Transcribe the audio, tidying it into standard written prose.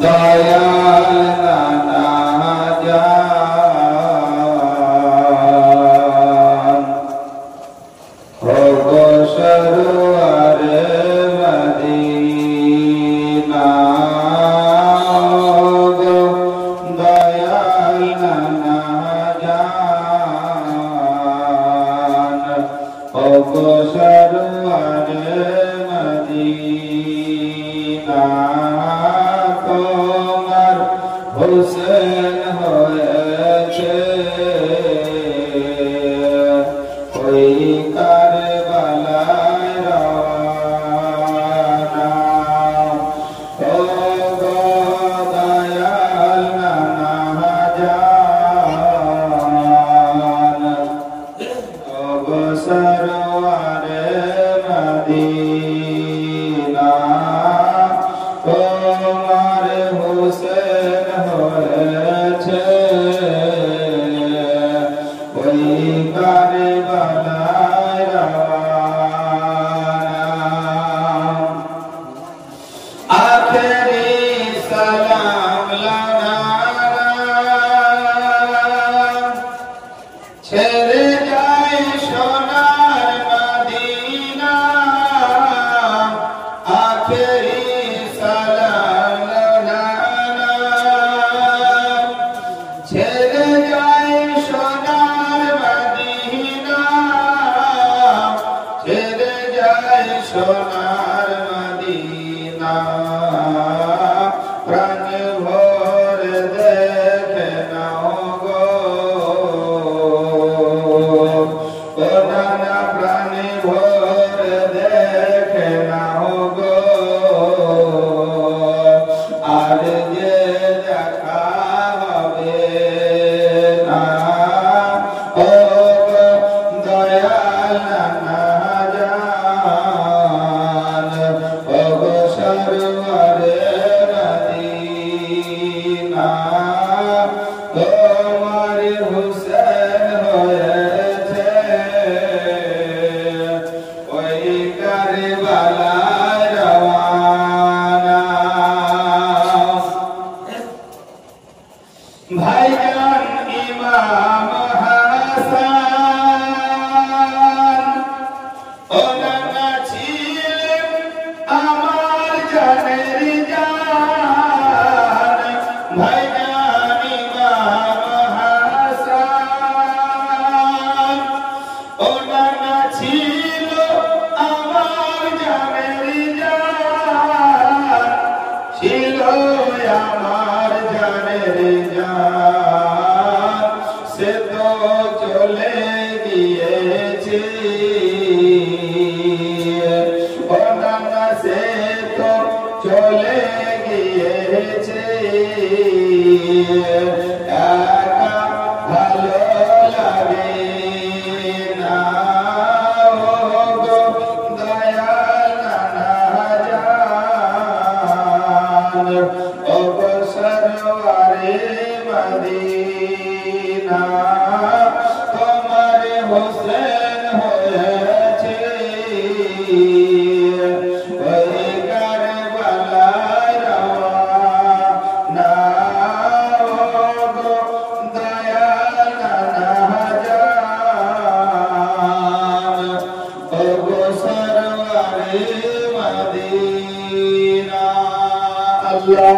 দয়াল নানা জান ওগো সরওয়ারে মদিনা ওগো দয়াল নানা জান ওগো সরওয়ারে মদিনা তোমার হোসেন হয়েছে ওই কারবালায় রওয়ানা ও গো দয়াল নানা জান ও গো সরওয়ারে মদিনা তোমার হোসেন হয়েছে ওই কারবালায় রওয়ানা আখেরি সালাম লানা ছেড়ে যায় সোনার মদিনা আখেরি সালাম লানা ছেড়ে যায় সোনার মদিনা ছেড়ে যায় সোনার মদিনা প্রাণ ভরে দেখে নাও গো নানা প্রাণ ভরে দেখে নাও গো আর যে দেখা হবে না ও গো দয়াল নানা জান ও গো সরওয়ারে মদিনা তোমার হোসেন হয়েছে ওই কারবালায় রওয়ানা ভাইজান ইমাম হাসান ওনারা ছিলেন আমার জানের জান ভাইজান ইমাম হাসান ওনারা ছিল আমার জানের জান ছিল আমার জানের জান সে তো চলে গিয়েছে ওনারা সে তো চলে গিয়েছে একা ভালো লাগে না ও গো দয়াল নানা জান ও গো সরওয়ারে মদিনা তোমার হোসেন হয়েছে ওই কারবালায় রওয়ানা ও গো দয়াল নানা জান ও গো সরওয়ারে মদিনা আল্লাহ।